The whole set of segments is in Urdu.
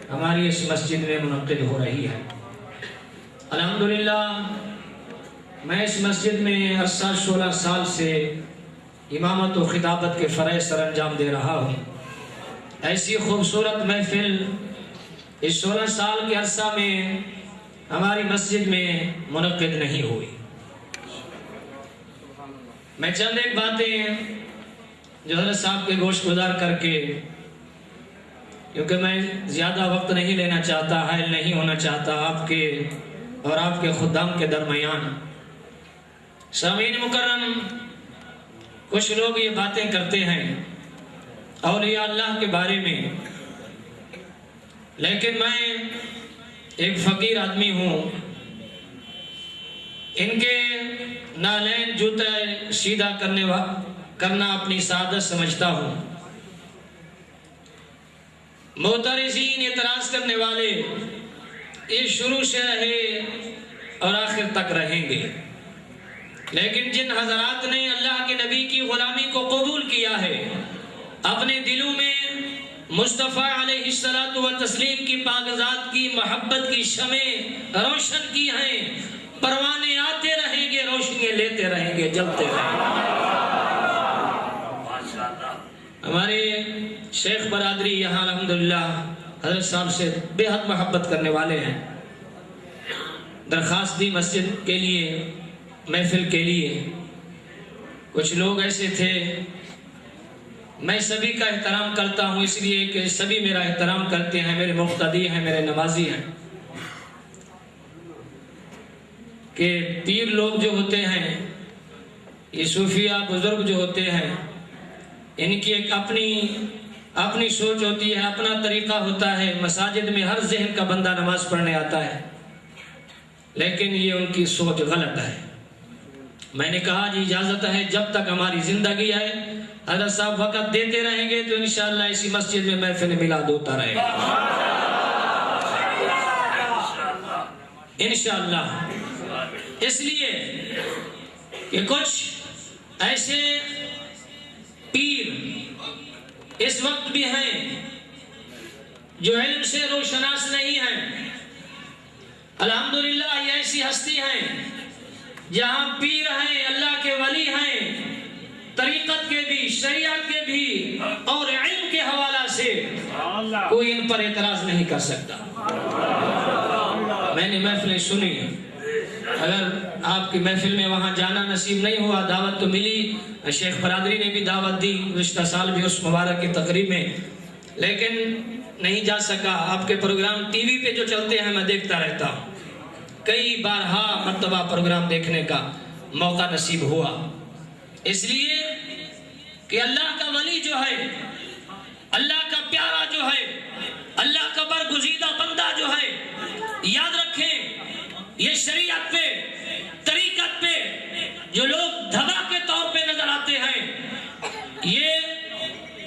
ہماری اس مسجد میں منعقد ہو رہی ہے۔ الحمدللہ میں اس مسجد میں عرصہ 16 سال سے امامت و خطابت کے فرائض سر انجام دے رہا ہوں۔ ایسی خوبصورت محفل اس 16 سال کے عرصہ میں ہماری مسجد میں منعقد نہیں ہوئی۔ میں چند ایک باتیں جو حضرت صاحب کے گوش گزار کر کے، کیونکہ میں زیادہ وقت نہیں لینا چاہتا، حائل نہیں ہونا چاہتا آپ کے اور آپ کے خدام کے درمیان۔ سامعین مکرم، کچھ لوگ یہ باتیں کرتے ہیں اولیاء اللہ کے بارے میں، لیکن میں ایک فقیر آدمی ہوں، ان کے نالین جوتے سیدھا کرنا اپنی سعادت سمجھتا ہوں۔ معترضین، اعتراض کرنے والے، یہ شروع سے رہے اور آخر تک رہیں گے، لیکن جن حضرات نے اللہ کے نبی کی غلامی کو قبول کیا ہے، اپنے دلوں میں مصطفیٰ علیہ الصلوۃ والتسلیم کی پاکزاد کی محبت کی شمع روشن کی ہیں، پروانے آتے رہیں گے، روشنیاں لیتے رہیں گے، جلتے رہیں گے۔ ہمارے شیخ برادری یہاں الحمدللہ حضرت صاحب سے بے حد محبت کرنے والے ہیں۔ درخواست دی مسجد کے لیے، محفل کے لیے، کچھ لوگ ایسے تھے، میں سبھی کا احترام کرتا ہوں اس لیے کہ سبھی میرا احترام کرتے ہیں، میرے مقتدی ہیں، میرے نمازی ہیں، کہ پیر لوگ جو ہوتے ہیں، یہ صوفیہ بزرگ جو ہوتے ہیں، ان کی ایک اپنی سوچ ہوتی ہے، اپنا طریقہ ہوتا ہے۔ مساجد میں ہر ذہن کا بندہ نماز پڑھنے آتا ہے، لیکن یہ ان کی سوچ غلط ہے۔ میں نے کہا جی اجازت ہے، جب تک ہماری زندگی ہے حضرت صاحب وقت دیتے رہیں گے تو انشاءاللہ اسی مسجد میں محفل میلاد ہوتا رہے گا انشاءاللہ۔ اس لیے کہ کچھ ایسے پیر اس وقت بھی ہیں جو علم سے روشناس نہیں ہیں۔ الحمدللہ یہ ایسی ہستی ہیں جہاں پیر ہیں، اللہ کے ولی ہیں، طریقت کے بھی، شریعت کے بھی اور علم کے حوالہ سے کوئی ان پر اعتراض نہیں کر سکتا۔ میں نے محفلیں سنی، اگر آپ کی محفل میں وہاں جانا نصیب نہیں ہوا، دعوت تو ملی، شیخ برادری نے بھی دعوت دی گزشتہ سال بھی اس مبارک کی تقریب میں، لیکن نہیں جا سکا۔ آپ کے پروگرام ٹی وی پہ جو چلتے ہیں میں دیکھتا رہتا ہوں، کئی بارہا مرتبہ پروگرام دیکھنے کا موقع نصیب ہوا، اس لیے کہ اللہ کا ولی جو ہے، اللہ کا پیارا جو ہے، اللہ کا برگزیدہ بندہ جو ہے، یاد رکھیں یہ شریعت پہ، طریقت پہ جو لوگ دھبا کے طور پہ نظر آتے ہیں، یہ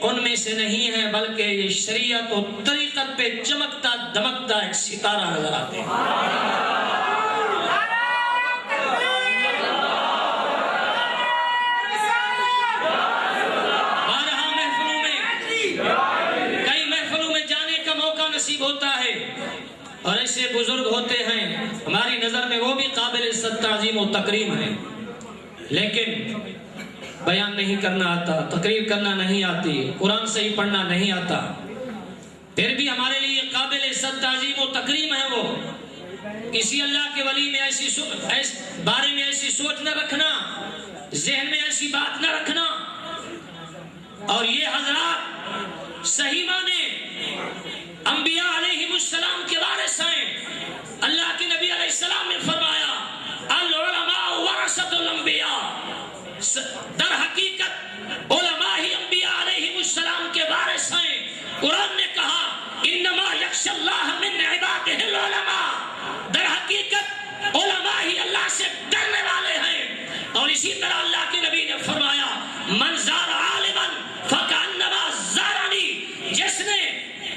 ان میں سے نہیں ہے، بلکہ یہ شریعت اور طریقت پہ چمکتا دمکتا ایک ستارہ نظر آتے ہیں۔ ہوتا ہے اور ایسے بزرگ ہوتے ہیں ہماری نظر میں وہ بھی قابل عزت تعظیم و تکریم ہیں، لیکن بیان نہیں کرنا آتا، تقریر کرنا نہیں آتی، قرآن صحیح پڑھنا نہیں آتا، پھر بھی ہمارے لیے قابل عزت تعظیم و تکریم ہے وہ۔ کسی اللہ کے ولی میں بارے میں ایسی سوچ نہ رکھنا، ذہن میں ایسی بات نہ رکھنا۔ اور یہ حضرات صحیح معنی انبیاء علیہ السلام کے وارث ہیں۔ اللہ کے نبی علیہ السلام نے فرمایا العلماء ورثۃ الانبیاء، در حقیقت علماء ہی انبیاء علیہ السلام کے وارث ہیں۔ قرآن نے کہا انما یخشی اللہ من عبادہ العلماء، در حقیقت علماء ہی اللہ سے ڈرنے والے ہیں۔ اور اسی طرح اللہ کے نبی نے فرمایا من زار عالما فکأنما زارنی، جس نے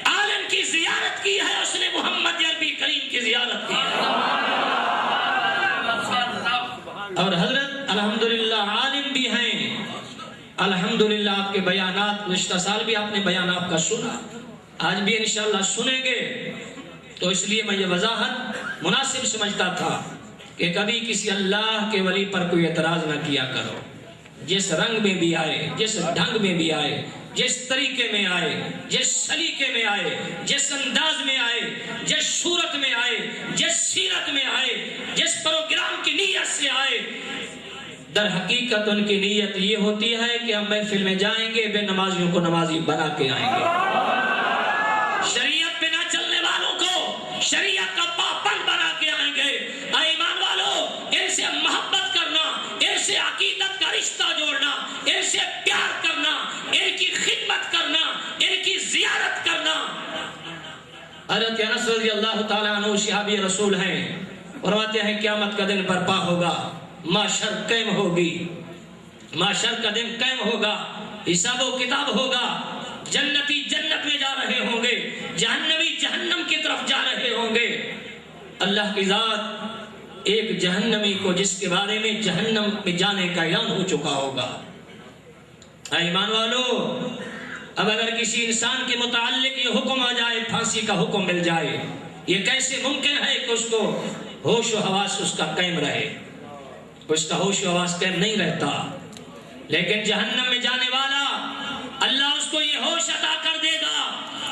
عالم کی زیارت کی ہے اس نے محمد عربی کریم کی زیارت کی ہے۔ اور حضرت الحمدللہ عالم بھی ہیں، الحمدللہ آپ کے بیانات گزشتہ سال بھی آپ نے بیان آپ کا سنا، آج بھی انشاءاللہ سنیں گے، تو اس لیے میں یہ وضاحت مناسب سمجھتا تھا کہ کبھی کسی اللہ کے ولی پر کوئی اعتراض نہ کیا کرو، جس رنگ میں بھی آئے، جس ڈھنگ میں بھی آئے، جس طریقے میں آئے، جس سلیقے میں آئے، جس انداز میں آئے، جس صورت میں آئے، جس سیرت میں آئے، جس پروگرام کی نیت سے آئے، در حقیقت ان کی نیت یہ ہوتی ہے کہ ہم محفل میں جائیں گے، بے نمازیوں کو نمازی بنا کے آئیں گے، شریعت پہ نہ چلنے والوں کو شریعت کا پابند بنا کے آئیں گے۔ ایمان والو، ان سے محبت کرنا، ان سے عقیدت کا رشتہ جوڑنا، ان سے پیار کرنا، ان کی خدمت کرنا، ان کی زیارت کرنا۔ حضرت انس رضی اللہ تعالیٰ عنہ صحابی رسول ہیں، فرماتے ہیں قیامت کا دن برپا ہوگا، معاشر قائم ہوگی، معاشر کا دن قائم ہوگا، حساب و کتاب ہوگا، جنتی جنت میں جا رہے ہوں گے، جہنمی جہنم کی طرف جا رہے ہوں گے۔ اللہ کی ذات ایک جہنمی کو جس کے بارے میں جہنم میں جانے کا اعلان ہو چکا ہوگا۔ ایمان والو، اب اگر کسی انسان کے متعلق یہ حکم آ جائے، پھانسی کا حکم مل جائے، یہ کیسے ممکن ہے کہ اس کو ہوش و حواس اس کا قائم رہے؟ اس کا ہوش و حواس قائم نہیں رہتا، لیکن جہنم میں جانے والا اللہ اس کو یہ ہوش عطا کر دے گا،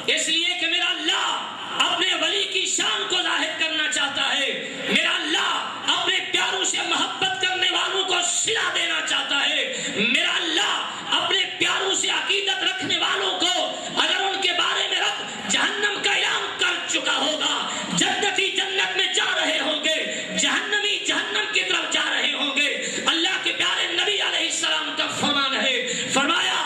اس لیے کہ میرا اللہ اپنے ولی کی شان کو ظاہر کرنا چاہتا ہے، میرا اللہ اپنے پیاروں سے محبت کرنے والوں کو صلہ دینا چاہتا ہے، میرا اللہ اپنے پیاروں سے عقیدت رکھنے والوں کو اگر ان کے بارے میں رب جہنم کا اعلان کر چکا ہوگا، جنتی جنت میں جا رہے ہوں گے، جہنمی جہنم کی طرف جا رہے ہوں گے۔ اللہ کے پیارے نبی علیہ السلام کا فرمان ہے، فرمایا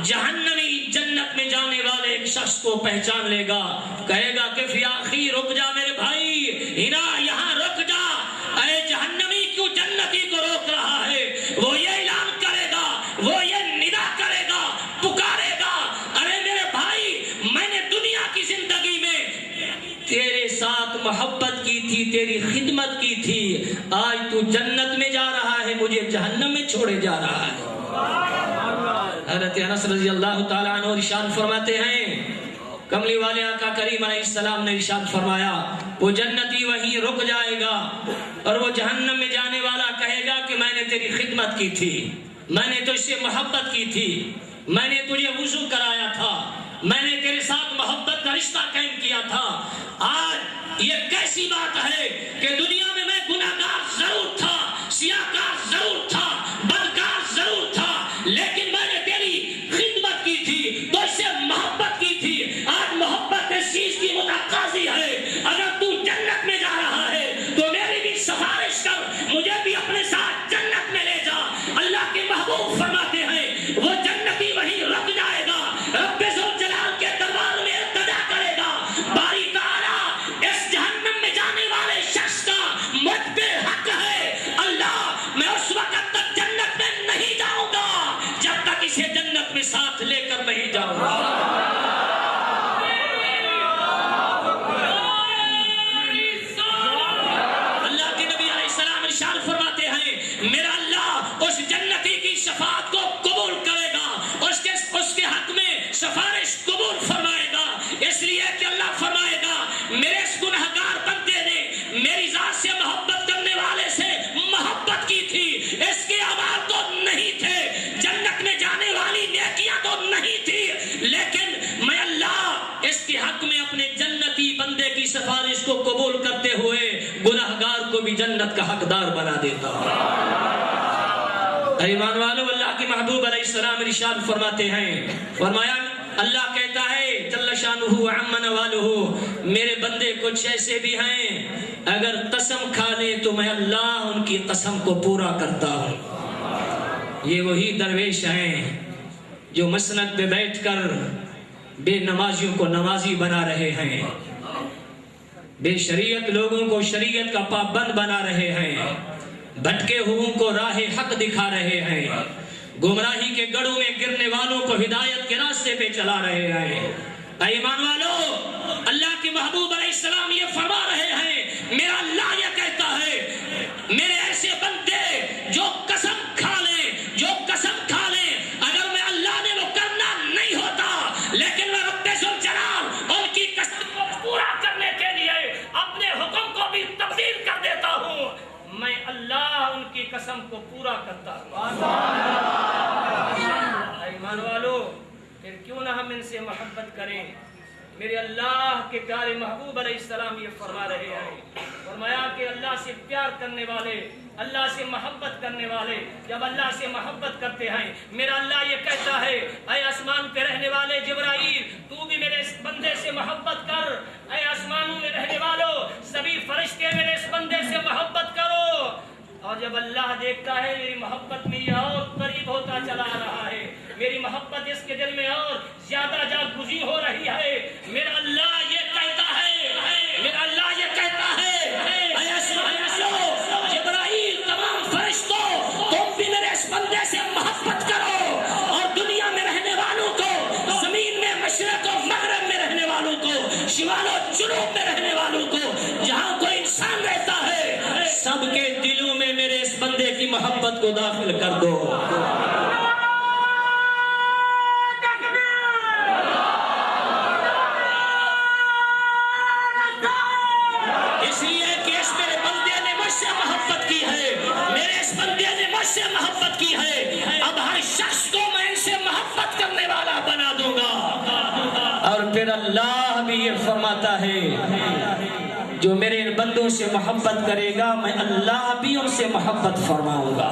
جہنمی جنت میں جانے والے ایک شخص کو پہچان لے گا، کہے گا کہ فی آخی رک جا میرے بھائی، ہنا یہاں رک جا، اے جہنمی کیوں جنتی کو روک رہا ہے؟ وہ یہ اعلان کرے گا، وہ یہ ندا کرے گا، پکارے گا، ارے میرے بھائی، میں نے دنیا کی زندگی میں تیرے ساتھ محبت کی تھی، تیری خدمت کی تھی، آج تو جنت میں جا رہا ہے، مجھے جہنم میں چھوڑے جا رہا ہے۔ حضرت انس رضی اللہ تعالیٰ عنہ ارشاد فرماتے ہیں، کملی والے آقا کریم علیہ السلام نے ارشاد فرمایا، وہ جنتی وہیں رک جائے گا اور وہ جہنم میں جانے والا کہے گا کہ میں نے تیری خدمت کی تھی، میں نے تجھ سے محبت کی تھی، میں نے تجھے وضو کرایا تھا، میں نے تیرے ساتھ محبت کا رشتہ قائم کیا تھا۔ آج یہ کیسی بات ہے کہ دنیا میں میں گناہگار ضرور تھا، سیاہکار ضرور تھا، بدکار ضرور تھا، لیکن میں نے تیری خدمت کی تھی، تو اس سے محبت کی تھی۔ آج محبت اس چیز کی متقاضی ہے، اگر تو جنت میں جا رہا ہے تو میری بھی سفارش کر، مجھے بھی اپنے ساتھ جنت میں لے جا۔ اللہ کے محبوب فرماتے ہیں وہ جنتی وہیں رک جائے گا، رب ذوالجلال کے دربار میں التجا کرے گا، باری تعالیٰ اس جہنم میں جانے والے شخص کا مجھ پہ حق ہے، اللہ میں اس وقت تک جنت میں نہیں جاؤں گا جب تک اسے جنت میں ساتھ لے کر نہیں جاؤں گا۔ اللہ کے نبی علیہ السلام ارشاد فرماتے ہیں میرا اللہ اس جنتی کی شفاعت کو قبول کرے گا، اس کے حق میں سفارش قبول فرمائے گا، اس لیے کہ اللہ فرمائے گا میرے اس گنہگار بندے نے میری ذات سے محبت کرنے والے سے محبت کی تھی، اس کے اعمال تو نہیں تھے، جنت میں جانے والی نیکیاں تو نہیں تھی، لیکن میں اللہ اس کے حق میں اپنے جنتی بندے کی سفارش کو قبول کرتے ہوئے گنہگار کو بھی جنت کا حقدار بنا دیتا ہوں۔ ایمان والو، اللہ کے محبوب علیہ السلام ارشاد فرماتے ہیں، فرمایا اللہ کہتا ہے جل شانہ وعم نوالہ، میرے بندے کچھ ایسے بھی ہیں اگر قسم کھا لیں تو میں اللہ ان کی قسم کو پورا کرتا ہوں۔ یہ وہی درویش ہیں جو مسند پہ بیٹھ کر بے نمازیوں کو نمازی بنا رہے ہیں، بے شریعت لوگوں کو شریعت کا پابند بنا رہے ہیں، بھٹکے ہوئوں کو راہ حق دکھا رہے ہیں، گمراہی کے گڑھوں میں گرنے والوں کو ہدایت کے راستے پہ چلا رہے ہیں۔ ایمان والو، اللہ کے محبوب علیہ السلام یہ فرما رہے ہیں، میرا اللہ یہ کہتا ہے میرے ایسے بندے جو قسم کھا لیں، جو قسم کھا لیں، اگر میں اللہ نے وہ کرنا نہیں ہوتا، لیکن میں رب ذوالجلال سے محبت کریں. میرے اللہ کے پیارے محبوب علیہ السلام یہ فرما رہے ہیں, فرمایا کہ اللہ سے پیار کرنے والے, اللہ سے محبت کرنے والے جب اللہ سے محبت کرتے ہیں, میرا اللہ یہ کہتا ہے اے آسمان پہ رہنے والے جبرائیل تو بھی میرے اس بندے سے محبت کر, اے آسمانوں میں رہنے والوں سبھی فرشتے میرے اس بندے سے محبت کرو. اور جب اللہ دیکھتا ہے میری محبت میں یہ اور قریب ہوتا چلا رہا ہے, میری محبت اس کے دل میں اور زیادہ جاگزی ہو رہی ہے, میرا اللہ یہ کہتا ہے, میرا اللہ یہ کہتا ہے اے آسمانوں جبرائیل تمام فرشتوں تم بھی میرے اس بندے سے محبت کرو, اور دنیا میں رہنے والوں کو, زمین میں مشرق و مغرب میں رہنے والوں کو, شمال و جنوب میں رہنے والوں کو, جہاں کوئی انسان رہتا ہے سب کے دلوں میں میرے اس بندے کی محبت کو داخل کر دو. اس لیے کہ اس میرے بندے نے مجھ سے محبت کی ہے, میرے اس بندے نے مجھ سے محبت کی ہے, اب ہر شخص کو میں ان سے محبت کرنے والا بنا دوں گا. اور پھر اللہ بھی یہ فرماتا ہے جو میرے ان بندوں سے محبت کرے گا میں اللہ بھی ان سے محبت فرماؤں گا.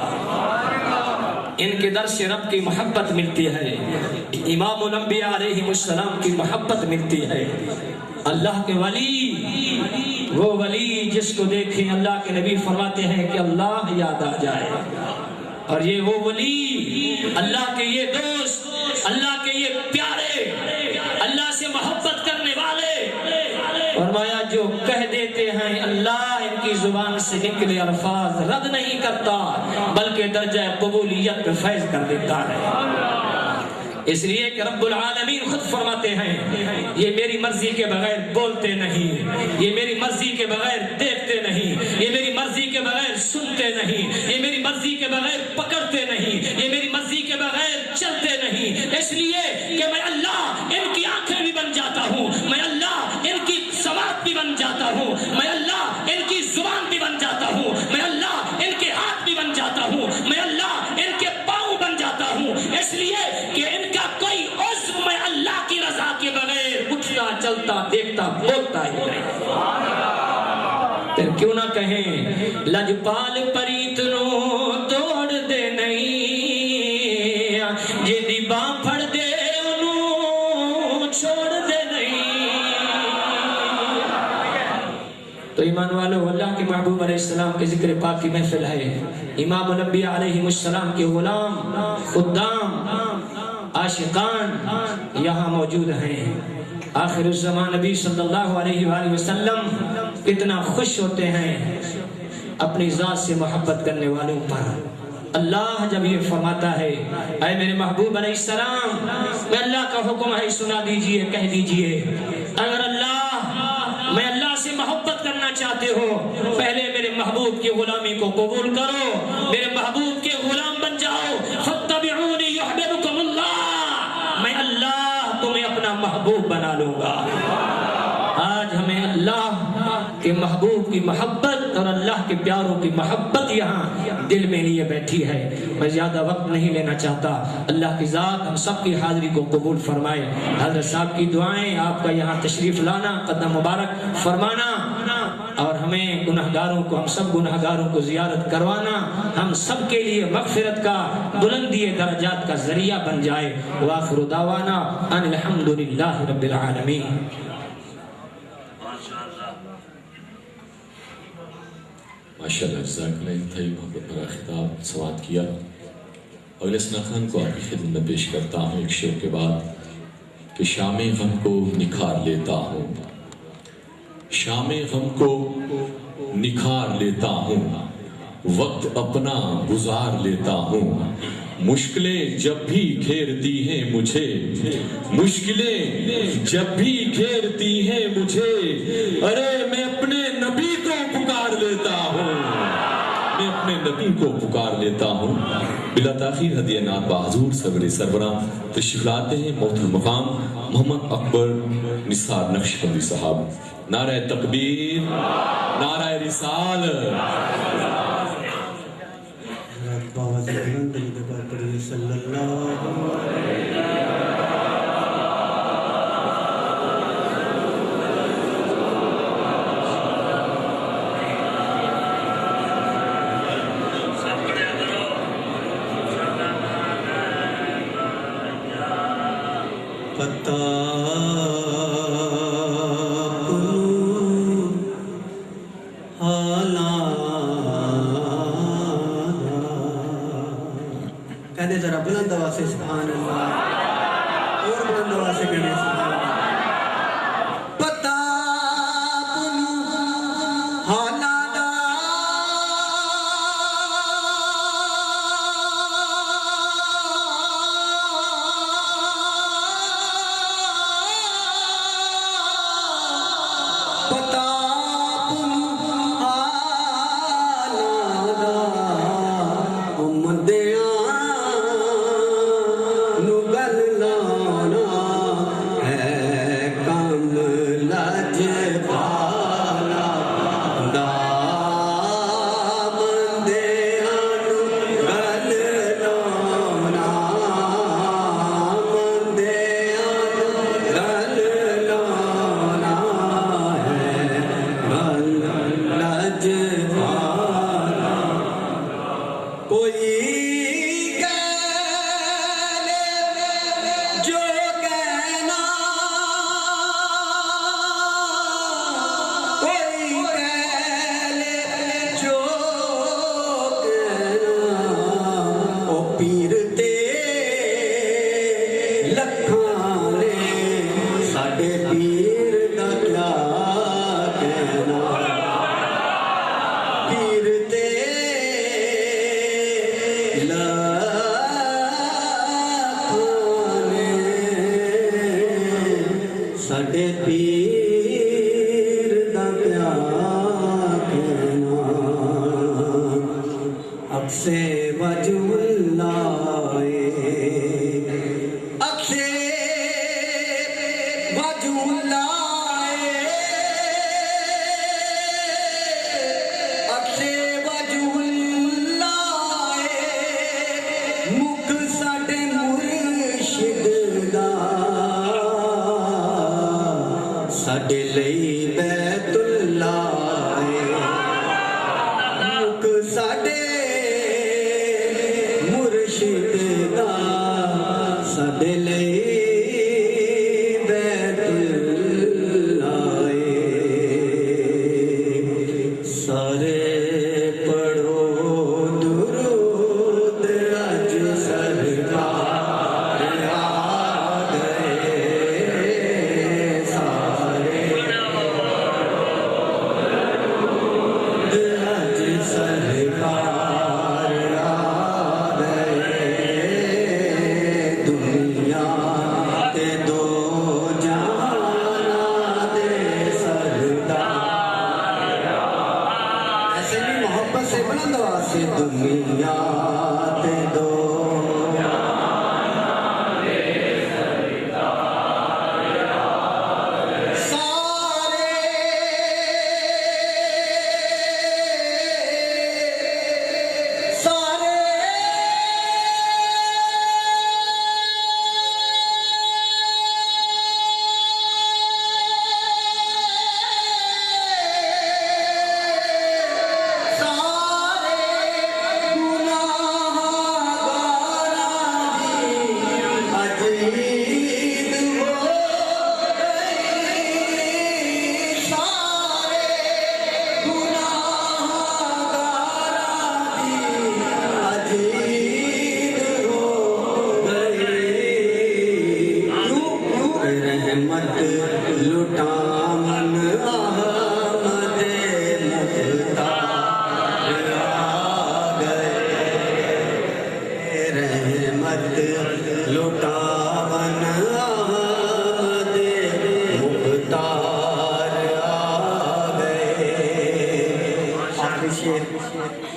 ان کے در سے رب کی محبت ملتی ہے, امام الانبیاء علیہ السلام کی محبت ملتی ہے. اللہ کے ولی, وہ ولی جس کو دیکھیں اللہ کے نبی فرماتے ہیں کہ اللہ یاد آ جائے, اور یہ وہ ولی, اللہ کے یہ دوست, اللہ کے یہ پیارے, اللہ سے محبت کرنے والے, فرمایا جو کہہ دیتے ہیں اللہ ان کی زبان سے نکلے الفاظ رد نہیں کرتا بلکہ درجہ قبولیت پہ فیض کر دیتا ہے. اس لیے کہ رب العالمین خود فرماتے ہیں یہ میری مرضی کے بغیر بولتے نہیں, یہ میری مرضی کے بغیر دیکھتے نہیں, یہ میری مرضی کے بغیر سنتے نہیں, یہ میری مرضی کے بغیر پکڑتے نہیں, یہ میری مرضی کے بغیر چلتے نہیں. اس لیے کہ میں اللہ ان کی آنکھیں بھی بن جاتا ہوں, میں اللہ ان کی سماعت بھی بن جاتا ہوں, میں اللہ ان کی زبان بھی بن جاتا ہوں, میں اللہ ان کے ہاتھ بھی بن جاتا ہوں, میں اللہ ان کے پاؤں بن جاتا ہوں. اس لیے کہ ان کا کوئی عضو میں اللہ کی رضا کے بغیر اٹھتا چلتا دیکھتا بولتا ہی نہیں. پھر کیوں نہ کہیں لجپال پریت نو توڑ دے نہیں, جدی باں پھڑ دے انہوں چھوڑ دے نہیں. تو ایمان والو اللہ کے محبوب علیہ السلام کے ذکر پاک کی محفل ہے. امام الانبیاء علیہ السلام کے غلام, خدام, عاشقان یہاں موجود ہیں. آخر الزمان نبی صلی اللہ علیہ وآلہ وسلم کتنا خوش ہوتے ہیں اپنی ذات سے محبت کرنے والوں پر. اللہ جب یہ فرماتا ہے اے میرے محبوب علیہ السلام میں اللہ کا حکم ہے سنا دیجئے, کہہ دیجئے اگر میں اللہ سے محبت کرنا چاہتے ہو پہلے میرے محبوب کی غلامی کو قبول کرو, میرے محبوب کے غلام بن جاؤ. فاتبعونی یحببکم اللہ, میں اللہ تمہیں اپنا محبوب بنا لوں گا. آج ہمیں اللہ کے محبوب کی محبت اور اللہ کے پیاروں کی محبت یہاں دل میں لیے بیٹھی ہے. میں زیادہ وقت نہیں لینا چاہتا. اللہ کی ذات ہم سب کی حاضری کو قبول فرمائے. حضرت صاحب کی دعائیں, آپ کا یہاں تشریف لانا, قدم مبارک فرمانا, اور ہمیں گناہگاروں کو, ہم سب گناہگاروں کو زیارت کروانا ہم سب کے لیے مغفرت کا, بلندی درجات کا ذریعہ بن جائے. وآخر دعوانا ان الحمدللہ رب العالمین. ماشاءاللہ جزاک اللہ, انتہائی محبت بھرا خطاب سماعت کیا. اگلے ثنا خان کو آپ کی خدمت میں پیش کرتا ہوں ایک شعر کے بعد کہ شام غم کو نکھار لیتا ہوں, شام غم کو نکھار لیتا ہوں, وقت اپنا گزار لیتا ہوں. مشکلیں جب بھی گھیرتی ہیں مجھے, مشکلیں جب بھی گھیرتی ہیں مجھے, ارے میں اپنے نبی کو پکار لیتا ہوں, میں اپنے نبی کو پکار لیتا ہوں. بلا تاخیر ہدیہ نعت بحضور صبر سربراہ تشریف لاتے ہیں محترم مقام محمد اکبر نثار نقشبندی صاحب. نعرہ تکبیر, نعرہ رسالت. صلی اللہ سبحان اللہ اور بلند آواز سے کہنے سبحان اللہ پتا حالا ساڈے پیر دا پیار کہنا اب سے وجہ اللہ اب سے وجہ اللہ اب سے وجہ اللہ مکھ ساڈے مرشد دا ساڈے لئی بیت اللہ مکھ ساڈے مرشد دا ساڈے لئی بیت اللہ سارے پڑھو درود اج سرکار آ گئے سارے اج سرکار آ گئے دنیا تے دو جہاں دے سردار ایسے بھی محبت سے بلند آواز سے دنیا تے دو رحمت لٹامن احمد مختار آ گئے رحمت لٹامن احمد مختار آ گئے آخری شعر پر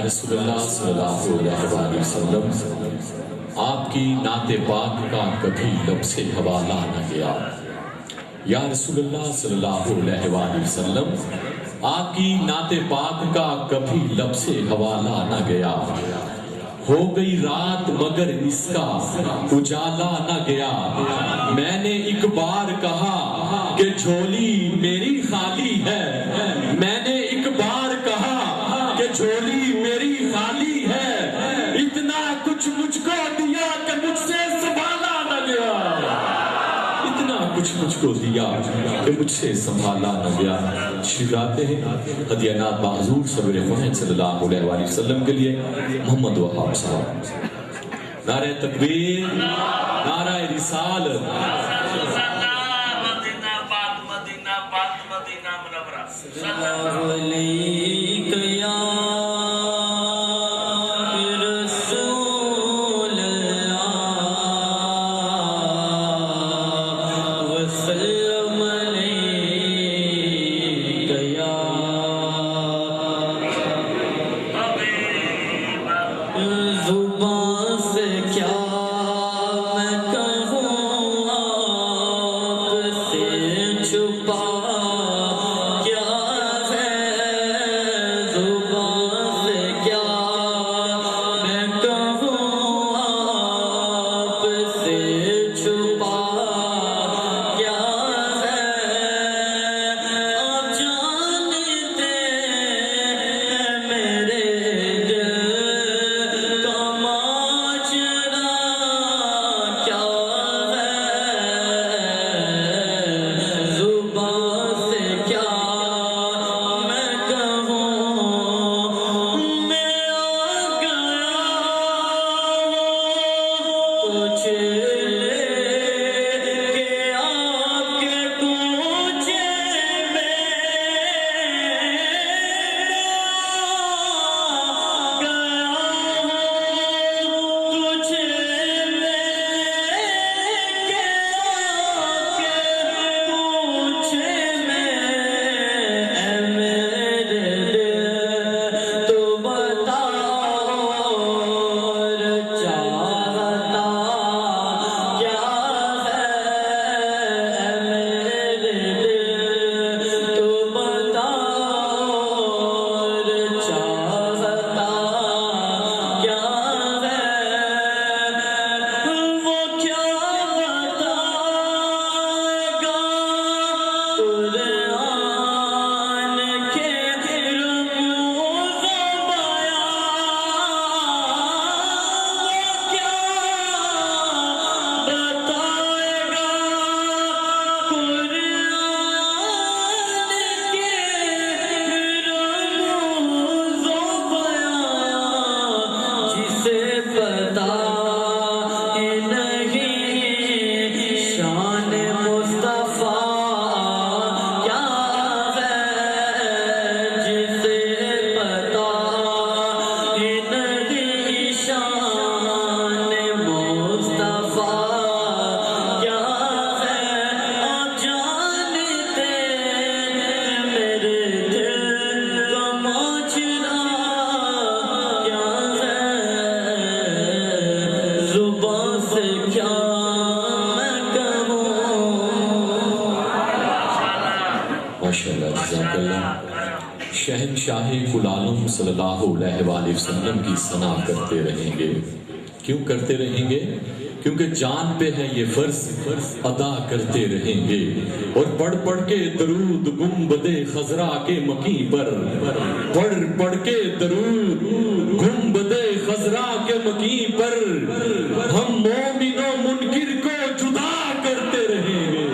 رسول اللہ صلی اللہ علیہ وآلہ وسلم، آپ کی نعت پاک کا کبھی لب سے حوالہ نہ گیا۔ یا رسول اللہ صلی اللہ علیہ وآلہ وسلم، آپ کی نعت پاک کا کبھی لب سے حوالہ نہ گیا۔ ہو گئی رات مگر اس کا اجالا نہ گیا۔ میں نے ایک بار کہا کہ جھولی میری خالی ہے، میں نے ایک بار کہا کہ جھولی میری خالی ہے، اتنا کچھ مجھ کو دیا کہ مجھ سے سنبھالا نہ گیا، اتنا کچھ مجھ کو دیا کہ مجھ سے سنبھالا نہ گیا۔ شکراتے ہیں ہدیہ نات بحضور سرور محمد صلی اللہ علیہ وآلہ وسلم کے لیے محمد وہاب صاحب۔ نعرہ تکبیر، نعرہ رسالت۔ مدینہ پاک، مدینہ پاک، مدینہ منورہ۔ سلام علیکہ یا رسول اللہ وسلم علیکہ یا زبان سے کیا میں کہوں آپ سے چھپا کیا ہے، زبان سے کیا میں کہوں آپ سے چھپا کیا ہے، آپ جانتے ہیں میرے دل کا ماجرا کیا ہے، زبان سے کیا میں کہوں، میں آ گیا کچھ کہ آپ کے کوچے میں کچھ پوچھے میں میرے دل تو بتاؤ چاہتا کیا ہے، میرے دل تو بتاؤ چاہتا کیا ہے، وہ کیا بتائے گا قرآن کے رموز و بیان، وہ کیا بتائے گا قرآن کے رموز و بیان، جسے پتا ہی نہیں شان مصطفیٰ کیا ہے، جسے پتا ہی نہیں شان مصطفیٰ کیا ہے، آپ جانتے ہیں میرے دل کا ماجرا کیا ہے، زبان سے کیا میں کہوں۔ ماشاءاللہ، جزاک اللہ۔ شہنشاہ کل عالم صلی اللہ علیہ وآلہ وسلم کی ثنا کرتے رہیں گے۔ کیوں کرتے رہیں گے؟ کیونکہ جان پہ ہے یہ فرض ادا کرتے رہیں گے، اور پڑھ پڑھ کے درود گنبد خضرا کے مکی پر، پڑھ پڑھ کے درود گنبد خضرا کے مکی پر ہم مومن و منکر کو جدا کرتے رہیں گے،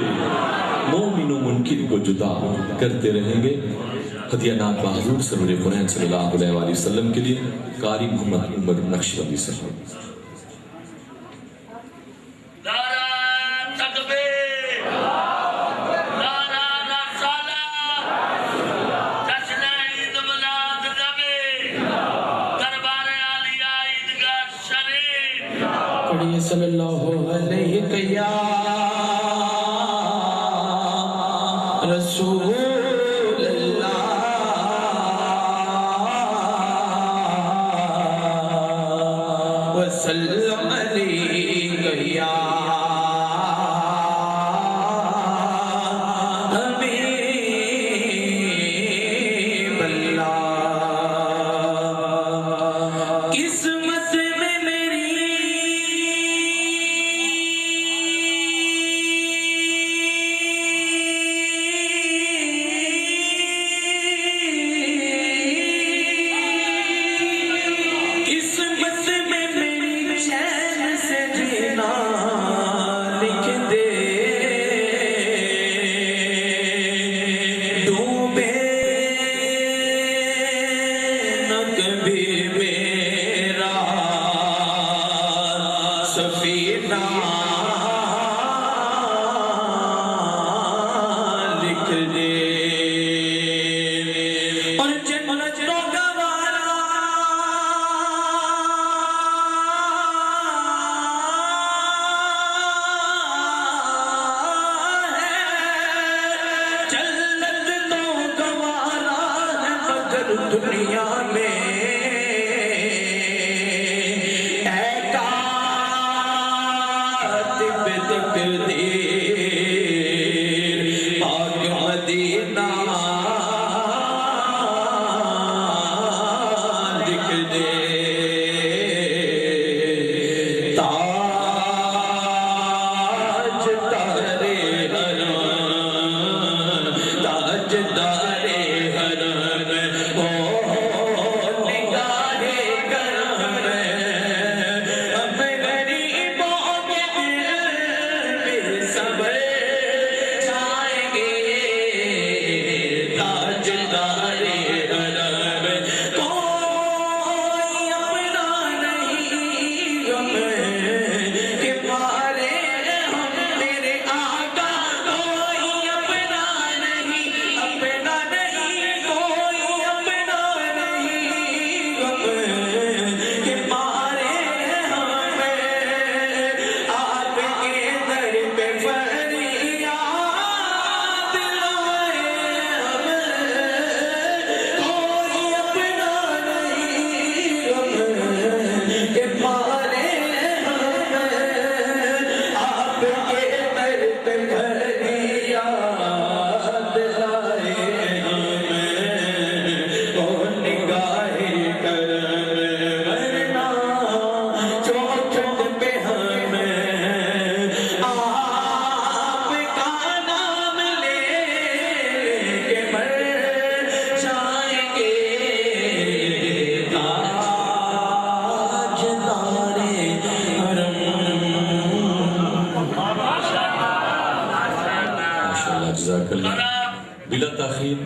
مومن و منکر کو جدا کرتے رہیں گے۔ ہدیہ نات بحضور سرور محمد صلی اللہ علیہ وآلہ وسلم کے لیے قاری محمد عمر نقشبندی صاحب۔ نعرہ تکبیر، نعرہ رسالت، جشن عید میلاد نبی، دربار عالیہ عیدگاہ شریف۔ پڑھیے صلی اللہ علیہ رسول اللہ دے اور جنتوں کا والا ہے جنت تو گوارا ہے مگر دنیا میں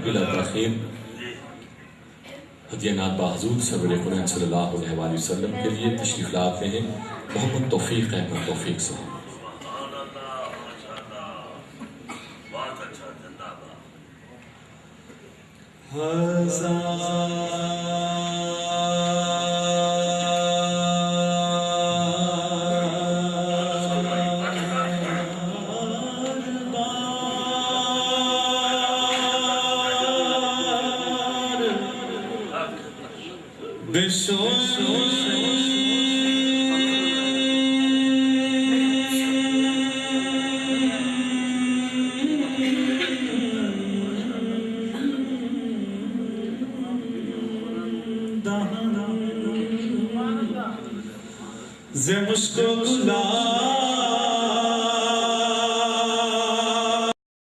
بلا تاخیر ہدیہ نات حضور سرور قرآن صلی اللہ علیہ وآلہ وسلم کے لیے تشریف لاتے ہیں محمد توفیق احمد توفیق صاحب. بہت اچھا زندہ باد